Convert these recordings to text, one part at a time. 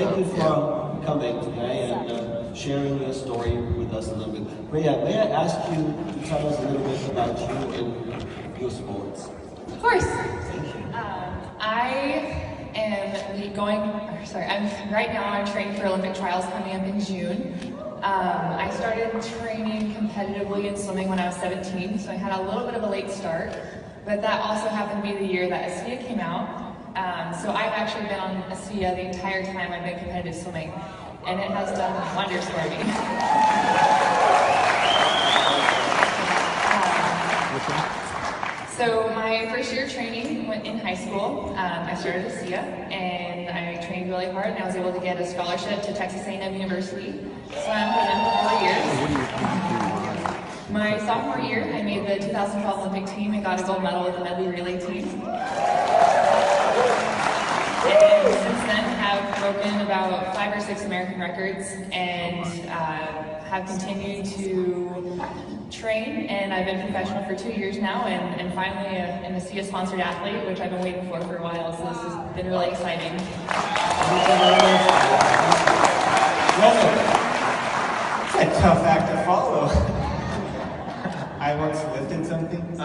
thank you for coming today and sharing your story with us a little bit. Rhea, may I ask you to tell us a little bit about you and your sports? Of course. Thank you. Right now I'm training for Olympic trials coming up in June. I started training competitively in swimming when I was 17, so I had a little bit of a late start, but that also happened to be the year that ASEA came out. So I've actually been on ASEA the entire time I've been competitive swimming, and it has done wonders for me. So my first year of training went in high school. I started at ASEA, and I trained really hard, and I was able to get a scholarship to Texas A&M University. Swam for them for 4 years. My sophomore year, I made the 2012 Olympic team and got a gold medal with the medley relay team. And since then, have broken about 5 or 6 American records, and have continued to train, and I've been professional for 2 years now, and finally an ASEA-sponsored athlete, which I've been waiting for a while, so this has been really exciting. It's a tough act to follow. I once lifted something. No.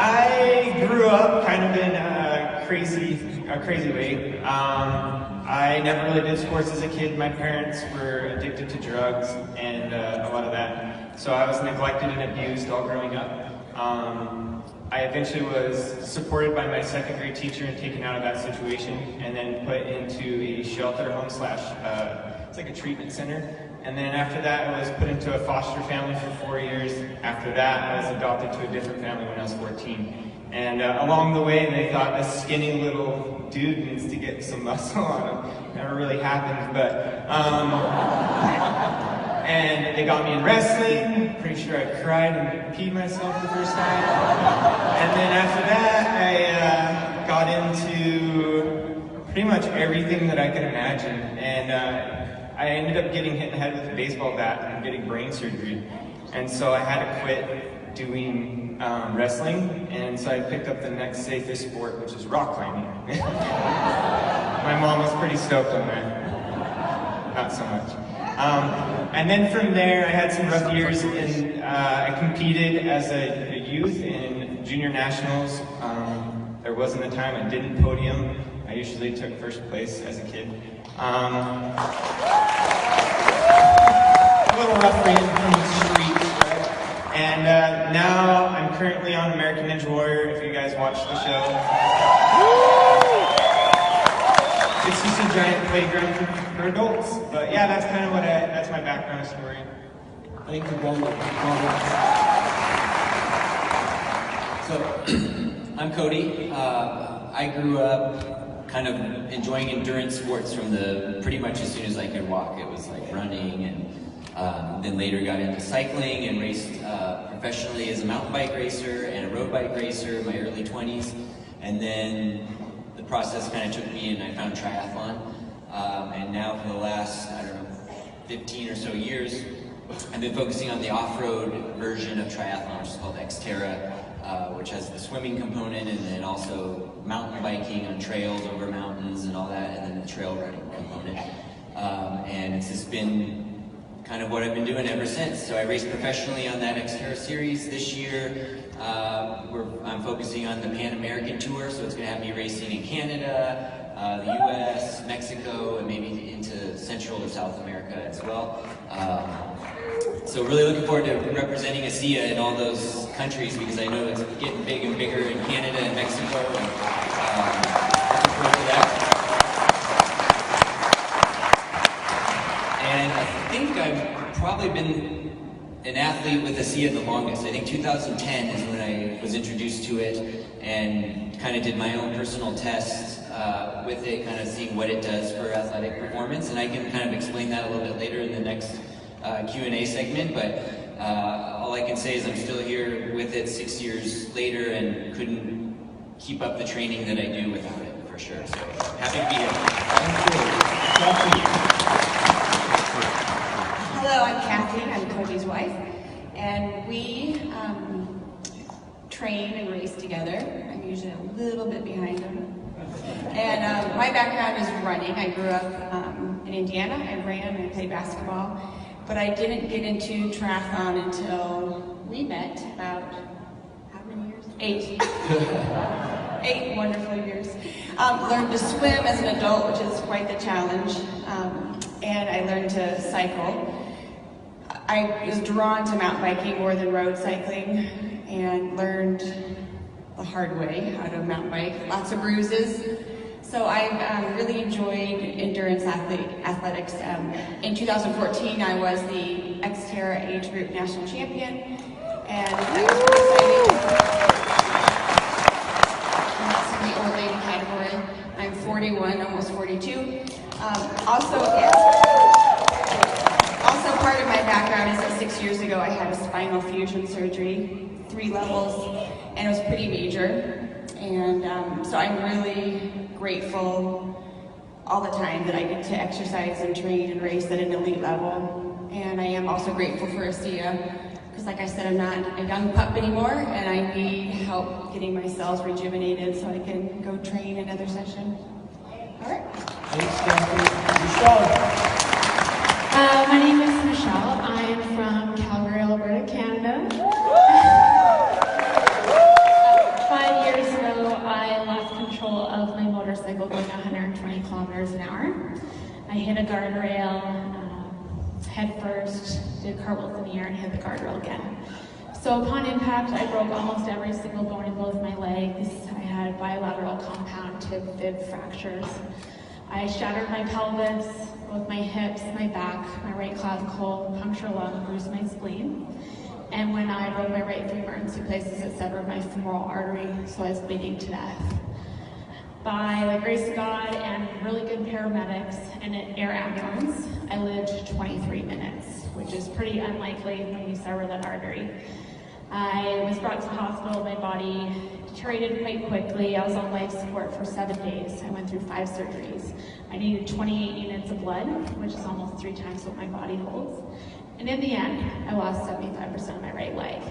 I grew up kind of in a crazy way. I never really did sports as a kid. My parents were addicted to drugs and a lot of that. So I was neglected and abused all growing up. I eventually was supported by my second grade teacher and taken out of that situation, and then put into a shelter home / it's like a treatment center. And then after that, I was put into a foster family for 4 years. After that, I was adopted to a different family when I was 14. And along the way, they thought this skinny little dude needs to get some muscle on him. Never really happened, but and they got me in wrestling. Pretty sure I cried and peed myself the first time. And then after that, I got into pretty much everything that I could imagine. And I ended up getting hit in the head with a baseball bat and getting brain surgery. And so I had to quit doing wrestling, and so I picked up the next safest sport, which is rock climbing. My mom was pretty stoked on that. Not so much. And then from there, I had some rough years, and I competed as a youth in junior nationals. There wasn't a time I didn't podium. I usually took first place as a kid. A little rough ran from the streets, right? And now I'm currently on American Ninja Warrior, if you guys watch the show. It's just a giant playground for adults. But yeah, that's kind of that's my background story. Thank you very much. So, I'm Cody. I grew up kind of enjoying endurance sports from pretty much as soon as I could walk. It was like running, and then later got into cycling and raced professionally as a mountain bike racer and a road bike racer in my early 20s. And then the process kind of took me, and I found triathlon. And now for the last, 15 or so years, I've been focusing on the off-road version of triathlon, which is called Xterra, which has the swimming component, and then also mountain biking on trails over mountains and all that, and then the trail running component. And it's just been kind of what I've been doing ever since. So I raced professionally on that Xterra series this year. I'm focusing on the Pan American Tour, so it's going to have me racing in Canada, the US, Mexico, and maybe into Central or South America as well. So really looking forward to representing ASEA in all those countries, because I know it's getting big and bigger in Canada and Mexico, and looking forward to that. And I think I've probably been an athlete with ASEA the longest. I think 2010 is when I was introduced to it and kind of did my own personal tests with it, kind of seeing what it does for athletic performance. And I can kind of explain that a little bit later in the next Q&A segment, but all I can say is I'm still here with it 6 years later and couldn't keep up the training that I do without it, for sure. So happy to be here. Hello, I'm Kathy. I'm Cody's wife, and we train and race together. I'm usually a little bit behind him. And my background is running. I grew up in Indiana. I ran and played basketball. But I didn't get into triathlon until we met about, how many years? 8. 8 wonderful years. Learned to swim as an adult, which is quite the challenge. And I learned to cycle. I was drawn to mountain biking more than road cycling and learned the hard way how to mountain bike. Lots of bruises. So I've really enjoyed endurance athletics. In 2014, I was the Xterra age group national champion, and that was pretty exciting. And that's in the old lady category. I'm 41, almost 42. Also part of my background is that 6 years ago I had a spinal fusion surgery, 3 levels, and it was pretty major. And so I'm really grateful all the time that I get to exercise and train and race at an elite level. And I am also grateful for ASEA, because like I said, I'm not a young pup anymore, and I need help getting my cells rejuvenated so I can go train another session. All right. Thanks, Stephanie. Michelle. My name is Michelle. I'm from Calgary, Alberta, Canada. 5 years ago, I lost control of my motorcycle going 120 kilometers an hour. I hit a guardrail head first, did cartwheels in the air, and hit the guardrail again. So upon impact, I broke almost every single bone in both my legs. I had bilateral compound tib fib fractures. I shattered my pelvis, both my hips, my back, my right clavicle, punctured lung, bruised my spleen. And when I broke my right femur in 2 places, it severed my femoral artery, so I was bleeding to death. By the grace of God and really good paramedics and an air ambulance, I lived 23 minutes, which is pretty unlikely when you sever that artery. I was brought to the hospital. My body deteriorated quite quickly. I was on life support for 7 days. I went through 5 surgeries. I needed 28 units of blood, which is almost 3 times what my body holds. And in the end, I lost 75% of my right leg.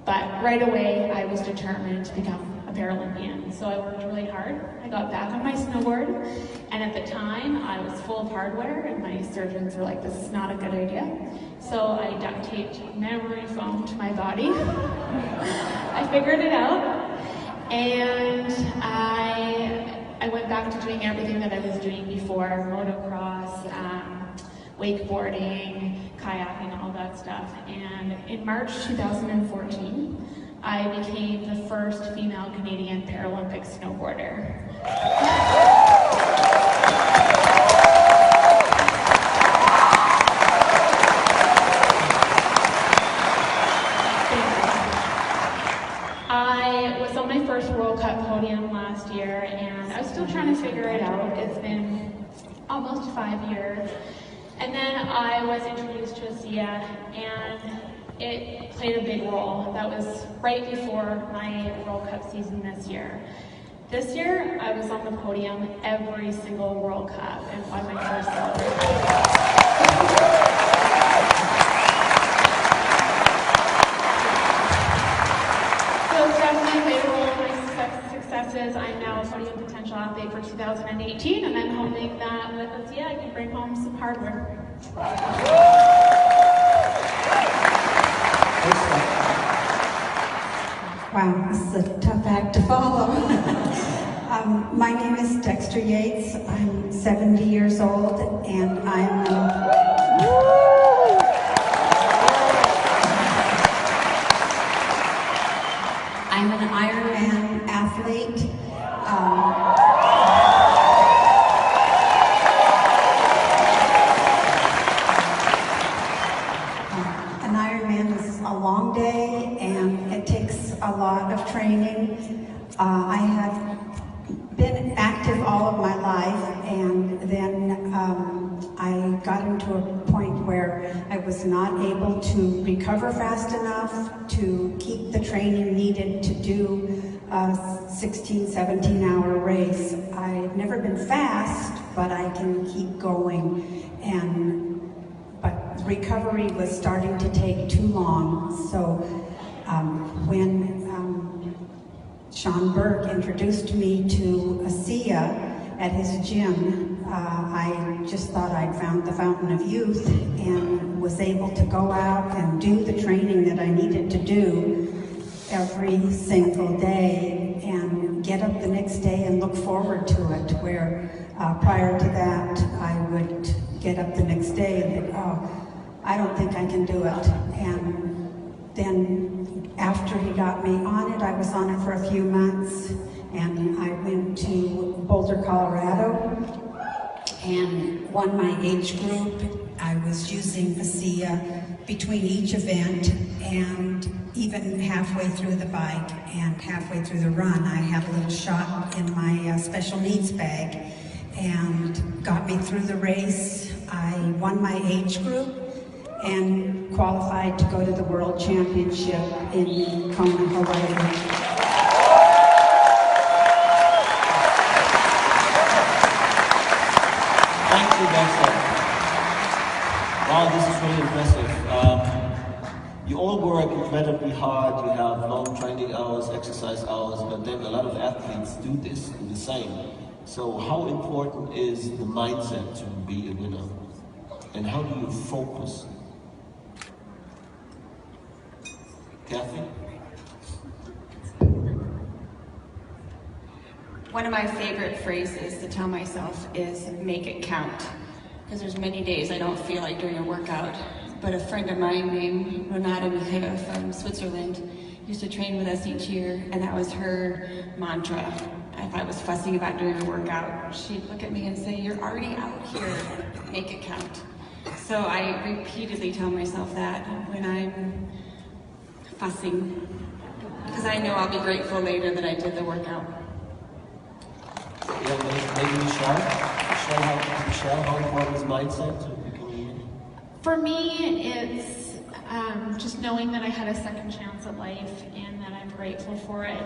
But right away, I was determined to become a Paralympian. So I worked really hard. I got back on my snowboard. And at the time, I was full of hardware, and my surgeons were like, this is not a good idea. So I duct taped memory foam to my body. I figured it out. And I went back to doing everything that I was doing before, motocross, wakeboarding, kayaking, all that stuff. And in March 2014, I became the first female Canadian Paralympic snowboarder. I was on my first World Cup podium last year, and I was still trying to figure it out. It's been almost 5 years. And then I was introduced to ASEA, and it played a big role. That was right before my World Cup season this year. This year, I was on the podium every single World Cup and won my first silver. I'm now a podium potential athlete for 2018, and I'm hoping that with ASEA I can bring home some hardware. Wow, this is a tough act to follow. My name is Dexter Yates. I'm 70 years old, and I'm an Ironman athlete. An Ironman is a long day, and it takes a lot of training. I have been active all of my life, and then I got into a point where I was not able to recover fast enough to keep the training needed to do a 16, 17-hour race. I've never been fast, but I can keep going. But recovery was starting to take too long. So when Sean Burke introduced me to ASEA at his gym. I just thought I'd found the fountain of youth and was able to go out and do the training that I needed to do every single day and get up the next day and look forward to it, where prior to that I would get up the next day and think, oh, I don't think I can do it. And then after he got me on it, I was on it for a few months, and I went to Boulder, Colorado, and won my age group. I was using ASEA between each event, and even halfway through the bike and halfway through the run, I had a little shot in my special needs bag and got me through the race. I won my age group and qualified to go to the World Championship in Kona, Hawaii. Wow, this is really impressive. You all work incredibly hard. You have long training hours, exercise hours, but then a lot of athletes do this, do the same. So how important is the mindset to be a winner? And how do you focus? Kathy? One of my favorite phrases to tell myself is make it count. Because there's many days I don't feel like doing a workout. But a friend of mine named Renata Mejia from Switzerland used to train with us each year, and that was her mantra. If I was fussing about doing a workout, she'd look at me and say, "You're already out here, make it count." So I repeatedly tell myself that when I'm fussing, because I know I'll be grateful later that I did the workout. Yeah, maybe Michelle, how important is mindset to becoming a winner? For me, it's just knowing that I had a second chance at life and that I'm grateful for it.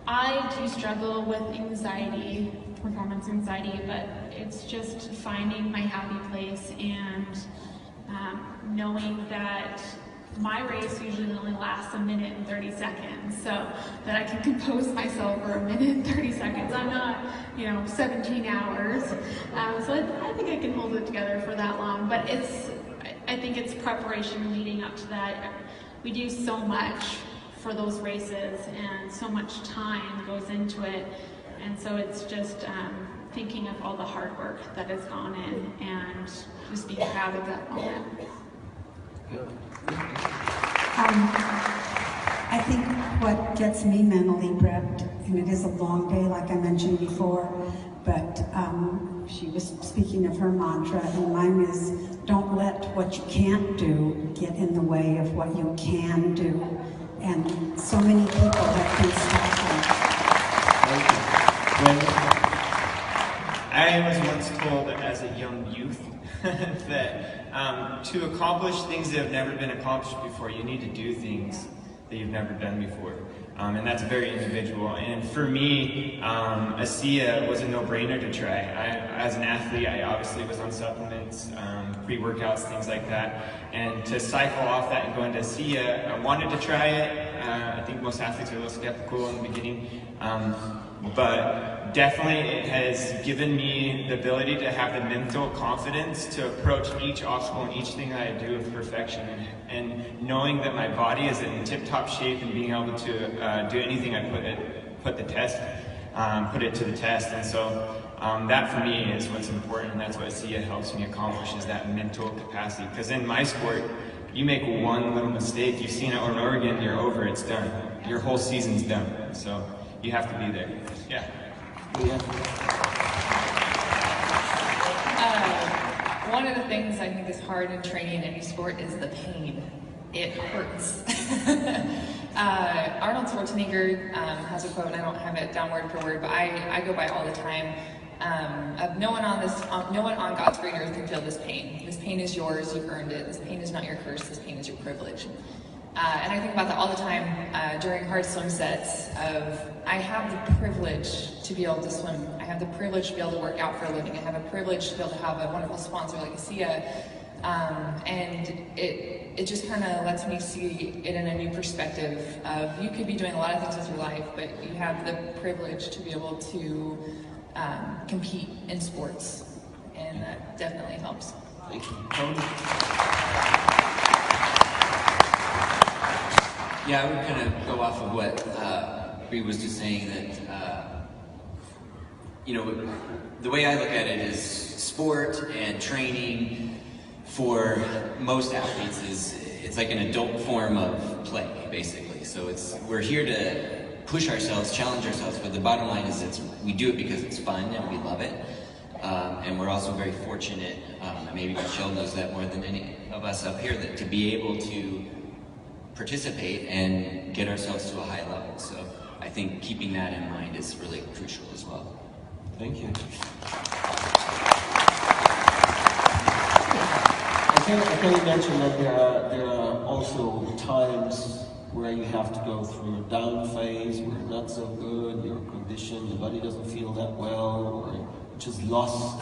I do struggle with anxiety, performance anxiety, but it's just finding my happy place and knowing that my race usually only lasts a minute and 30 seconds, so that I can compose myself for a minute and 30 seconds. I'm not, 17 hours, so I think I can hold it together for that long, but I think it's preparation leading up to that. We do so much for those races, and so much time goes into it, and so it's just thinking of all the hard work that has gone in, and just being proud of that moment. I think what gets me mentally prepped, and it is a long day like I mentioned before, but she was speaking of her mantra, and mine is, don't let what you can't do get in the way of what you can do. And so many people have been stopping. I was once told as a young youth that to accomplish things that have never been accomplished before, you need to do things that you've never done before. And that's very individual. And for me, ASEA was a no-brainer to try. As an athlete, I obviously was on supplements, pre-workouts, things like that. And to cycle off that and go into ASEA, I wanted to try it. I think most athletes are a little skeptical in the beginning. But definitely it has given me the ability to have the mental confidence to approach each obstacle and each thing that I do with perfection, and knowing that my body is in tip-top shape and being able to do anything I put it to the test. And so that for me is what's important, and that's what ASEA helps me accomplish, is that mental capacity. Because in my sport, you make one little mistake, you've seen it in Oregon, you're over, it's done. Your whole season's done. So you have to be there. Yeah. One of the things I think is hard in training in any sport is the pain. It hurts. Arnold Schwarzenegger has a quote, and I don't have it down word for word, but I go by all the time. Of no one on God's green earth can feel this pain. This pain is yours, you've earned it. This pain is not your curse, this pain is your privilege. And I think about that all the time during hard swim sets I have the privilege to be able to swim. I have the privilege to be able to work out for a living. I have a privilege to be able to have a wonderful sponsor like ASEA And it just kind of lets me see it in a new perspective of you could be doing a lot of things with your life, but you have the privilege to be able to compete in sports, and that definitely helps. Thank you. Yeah, I would kind of go off of what Bree was just saying, that you know, the way I look at it is sport and training for most athletes it's like an adult form of play, basically. So we're here to push ourselves, challenge ourselves, but the bottom line is we do it because it's fun and we love it. And we're also very fortunate, maybe Michelle knows that more than any of us up here, that to be able to participate and get ourselves to a high level. So I think keeping that in mind is really crucial as well. Thank you. I can mention that there are also times where you have to go through a down phase, where you're not so good, your condition, your body doesn't feel that well, or you just lost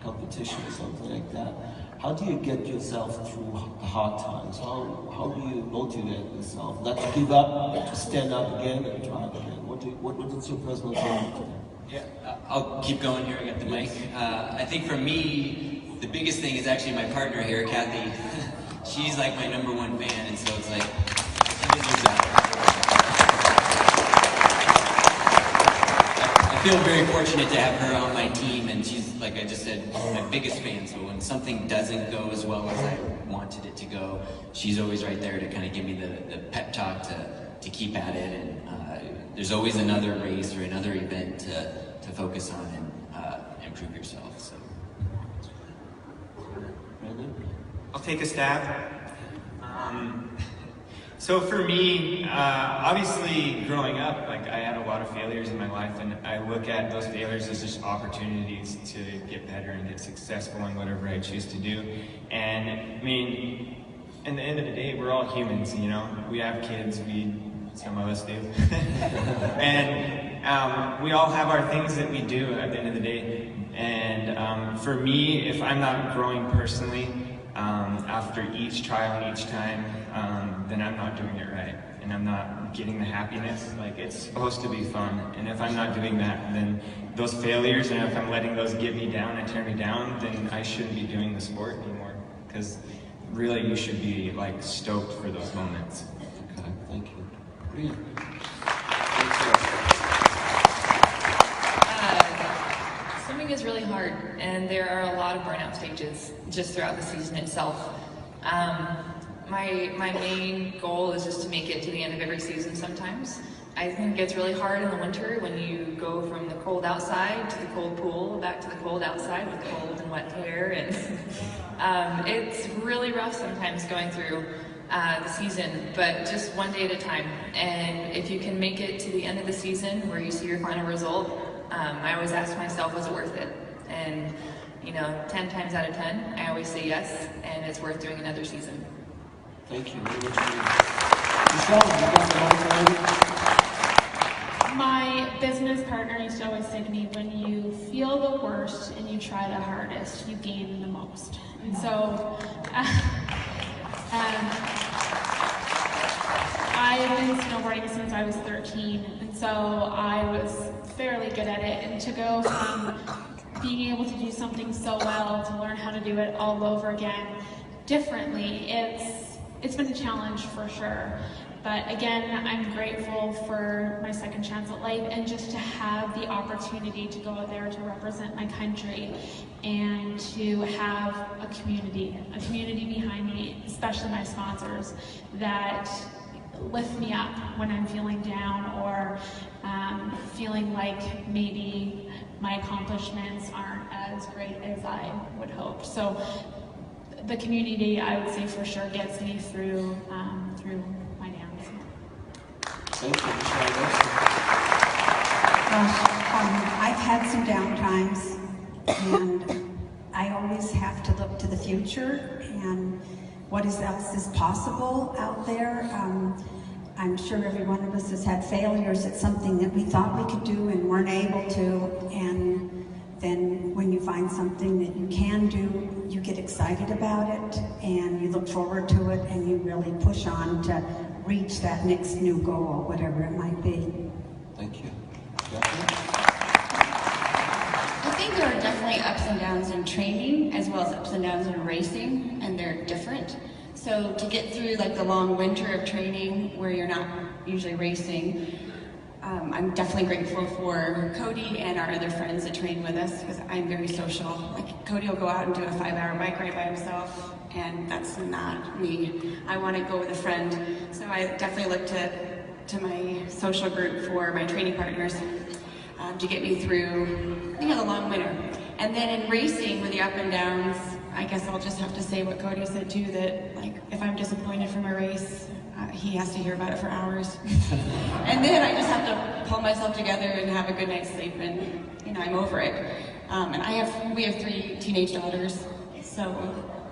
competition or something like that. How do you get yourself through the hard times? How do you motivate yourself? Not to give up, but to stand up again and try again. What is your personal thing? Yeah, I'll keep going here. I got the mic. I think for me, the biggest thing is actually my partner here, Kathy. She's like my #1 fan, and so it's like, I feel very fortunate to have her on my team, and she's, like I just said, my biggest fan. So when something doesn't go as well as I wanted it to go, she's always right there to kind of give me the pep talk to keep at it. And there's always another race or another event to focus on and improve yourself. So. I'll take a stab. So for me, obviously growing up, like I had a lot of failures in my life, and I look at those failures as just opportunities to get better and get successful in whatever I choose to do. And I mean, in the end of the day, we're all humans, you know? We have kids, some of us do. And we all have our things that we do at the end of the day. And for me, if I'm not growing personally, after each trial and each time, then I'm not doing it right. And I'm not getting the happiness. Like, it's supposed to be fun. And if I'm not doing that, then those failures, and if I'm letting those get me down and tear me down, then I shouldn't be doing the sport anymore. Because really, you should be like stoked for those moments. Okay, thank you. Swimming is really hard, and there are a lot of burnout stages just throughout the season itself. My main goal is just to make it to the end of every season sometimes. I think it's really hard in the winter when you go from the cold outside to the cold pool, back to the cold outside with cold and wet hair, and it's really rough sometimes going through the season, but just one day at a time. And if you can make it to the end of the season where you see your final result, I always ask myself, was it worth it? And 10 times out of 10, I always say yes, and it's worth doing another season. Thank you very much. Michelle, you got the mic. My business partner used to always say to me, when you feel the worst and you try the hardest, you gain the most. And so, I've been snowboarding since I was 13, and so I was fairly good at it. And to go from being able to do something so well to learn how to do it all over again differently, it's been a challenge for sure. But again, I'm grateful for my second chance at life and just to have the opportunity to go out there to represent my country and to have a community behind me, especially my sponsors, that lift me up when I'm feeling down or feeling like maybe my accomplishments aren't as great as I would hope. So the community, I would say for sure, gets me through my downs. Thank you, Michelle. I've had some down times, and I always have to look to the future and what else is possible out there. I'm sure every one of us has had failures at something that we thought we could do and weren't able to, and then when you find something that you can do, you get excited about it and you look forward to it and you really push on to reach that next new goal, whatever it might be. Thank you. I think there are definitely ups and downs in training as well as ups and downs in racing, and they're different. So to get through like the long winter of training where you're not usually racing, I'm definitely grateful for Cody and our other friends that train with us, because I'm very social. Like Cody will go out and do a 5-hour bike ride by himself, and that's not me. I want to go with a friend. So I definitely look to my social group for my training partners to get me through, the long winter. And then in racing with the up and downs, I guess I'll just have to say what Cody said too, that like if I'm disappointed from a race, he has to hear about it for hours. And then I just have to pull myself together and have a good night's sleep, and I'm over it. And we have 3 teenage daughters, so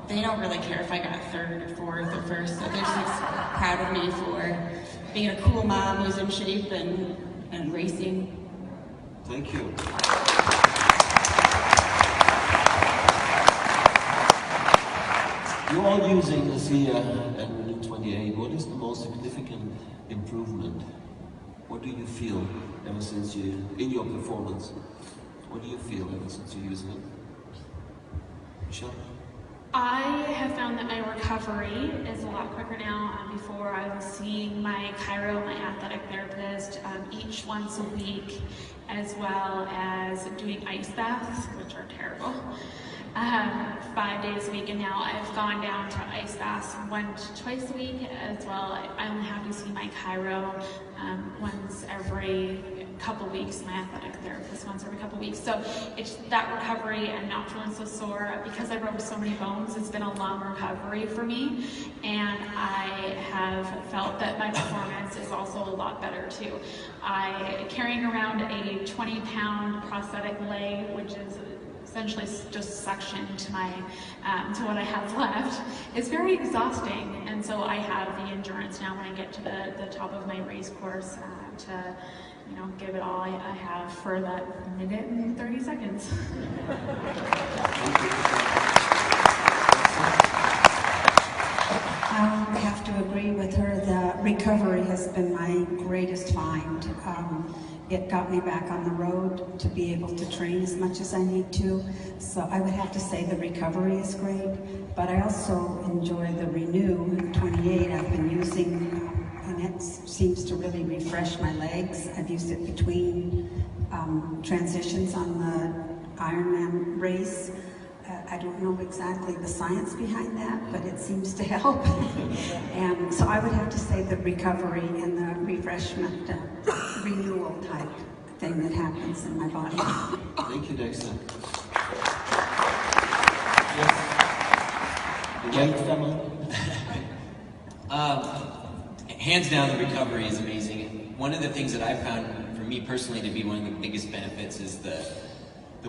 they don't really care if I got 3rd or 4th or 1st. So they're just proud of me for being a cool mom who's in shape and racing. Thank you. You're all using ASEA and Renew 28. What is the most significant improvement? What do you feel ever since in your performance? What do you feel ever since you're using it? Michelle? I have found that my recovery is a lot quicker now. Before I was seeing my chiro, my athletic therapist, each once a week, as well as doing ice baths, which are terrible, 5 days a week, and now I've gone down to ice baths 1 to twice a week as well. I only have to see my chiro once every couple weeks, my athletic therapist once every couple weeks. So it's that recovery and not feeling so sore. Because I broke so many bones, it's been a long recovery for me, and I have felt that my performance is also a lot better too. Carrying around a 20-pound prosthetic leg, which is essentially just suction to my to what I have left, is very exhausting, and so I have the endurance now when I get to the top of my race course to give it all I have for that minute and 30 seconds. I have to agree with her. The recovery has been my greatest find. It got me back on the road to be able to train as much as I need to. So I would have to say the recovery is great, but I also enjoy the Renew 28 I've been using, and it seems to really refresh my legs. I've used it between transitions on the Ironman race. I don't know exactly the science behind that, but it seems to help. And so I would have to say the recovery and the refreshment, renewal type thing that happens in my body. Thank you, Dexter. Yes. The White family? Hands down, the recovery is amazing. One of the things that I've found, for me personally, to be one of the biggest benefits is the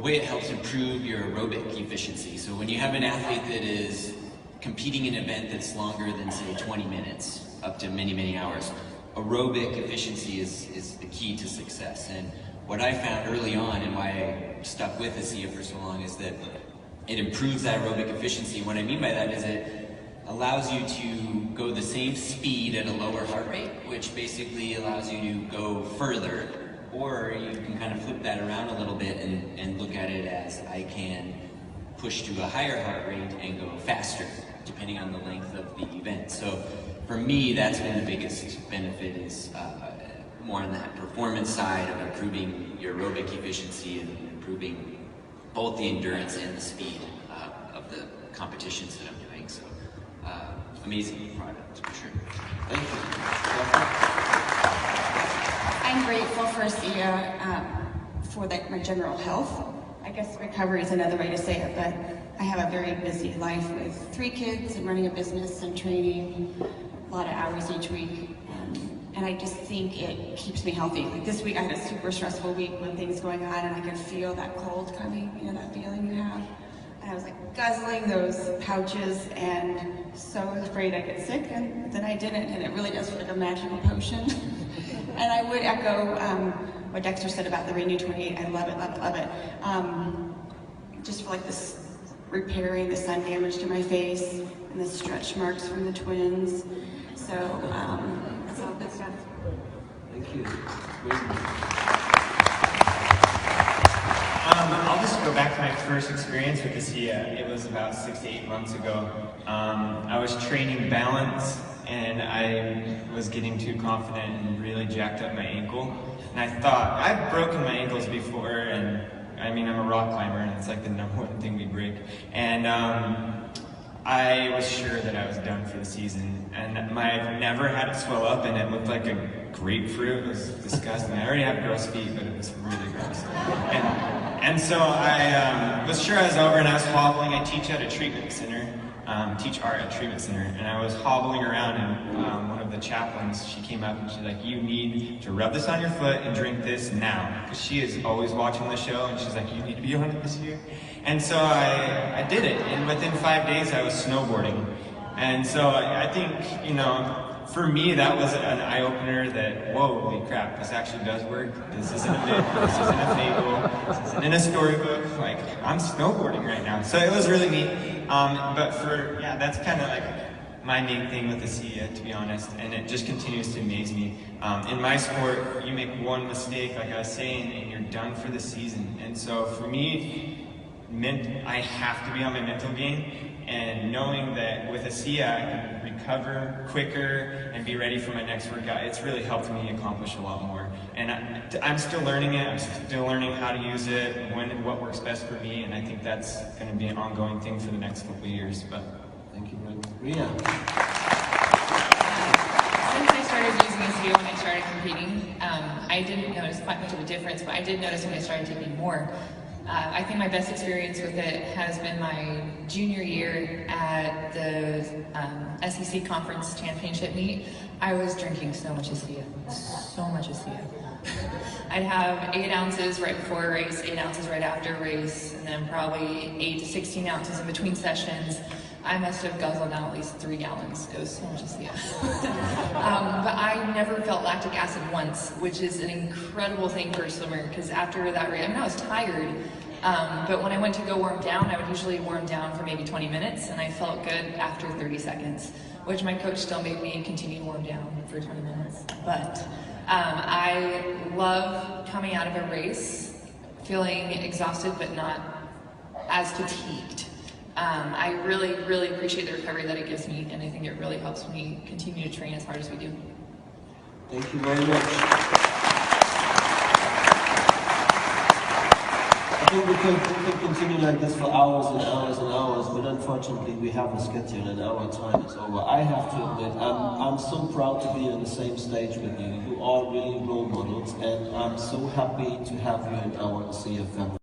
way it helps improve your aerobic efficiency. So when you have an athlete that is competing in an event that's longer than, say, 20 minutes, up to many, many hours, aerobic efficiency is the key to success. And what I found early on, and why I stuck with ASEA for so long, is that it improves that aerobic efficiency. What I mean by that is it allows you to go the same speed at a lower heart rate, which basically allows you to go further. Or you can kind of flip that around a little bit and look at it as I can push to a higher heart rate and go faster, depending on the length of the event. So for me, that's been the biggest benefit, is more on that performance side of improving your aerobic efficiency and improving both the endurance and the speed of the competitions that I'm doing. So amazing product, for sure. Thank you. I'm grateful for ASEA for my general health. I guess recovery is another way to say it, but I have a very busy life with 3 kids and running a business and training a lot of hours each week. And I just think it keeps me healthy. Like this week I had a super stressful week with things going on, and I could feel that cold coming, that feeling you have. And I was like guzzling those pouches and so afraid I'd get sick, and then I didn't, and it really does feel like a magical potion. And I would echo what Dexter said about the Renew 28, I love it, love it, love it. Just for like this repairing the sun damage to my face and the stretch marks from the twins. So that's all good stuff. Thank you. I'll just go back to my first experience with ASEA. It was about 6 to 8 months ago. I was training balance and I was getting too confident and really jacked up my ankle. And I thought, I've broken my ankles before, and I mean, I'm a rock climber and it's like the #1 thing we break. And I was sure that I was done for the season. And I've never had it swell up and it looked like a grapefruit. It was disgusting. I already have gross feet, but it was really gross. And so I was sure I was over, and I was hobbling. I teach at a treatment center, teach art at a treatment center, and I was hobbling around, and one of the chaplains, she came up and she's like, you need to rub this on your foot and drink this now. Because she is always watching the show, and she's like, you need to be on it this year. And so I did it, and within 5 days I was snowboarding. And so I think, you know, for me, that was an eye-opener that, whoa, holy crap, this actually does work. This isn't a myth, this isn't a fable, this isn't in a storybook. Like, I'm snowboarding right now. So it was really neat. That's kind of like my main thing with ASEA, to be honest, and it just continues to amaze me. In my sport, you make one mistake, like I was saying, and you're done for the season. And so for me, I have to be on my mental game. And knowing that with ASEA, I can recover quicker and be ready for my next workout, it's really helped me accomplish a lot more. And I'm still learning it. I'm still learning how to use it, and what works best for me. And I think that's going to be an ongoing thing for the next couple of years. But thank you very much. Ria. Since I started using ASEA when I started competing, I didn't notice quite much of a difference, but I did notice when I started taking more. I think my best experience with it has been my junior year at the SEC conference championship meet. I was drinking so much ASEA, I'd have 8 ounces right before a race, 8 ounces right after a race, and then probably 8 to 16 ounces in between sessions. I must have guzzled down at least 3 gallons. It was so much ASEA. But I never felt lactic acid once, which is an incredible thing for a swimmer, because after that race, I mean, I was tired, but when I went to go warm down, I would usually warm down for maybe 20 minutes, and I felt good after 30 seconds, which my coach still made me continue to warm down for 20 minutes. But I love coming out of a race feeling exhausted, but not as fatigued. I really, really appreciate the recovery that it gives me, and I think it really helps me continue to train as hard as we do. Thank you very much. I think we could continue like this for hours and hours and hours, but unfortunately we have a schedule and our time is over. I have to admit, I'm so proud to be on the same stage with you. You are really role models, and I'm so happy to have you in our ASEA family.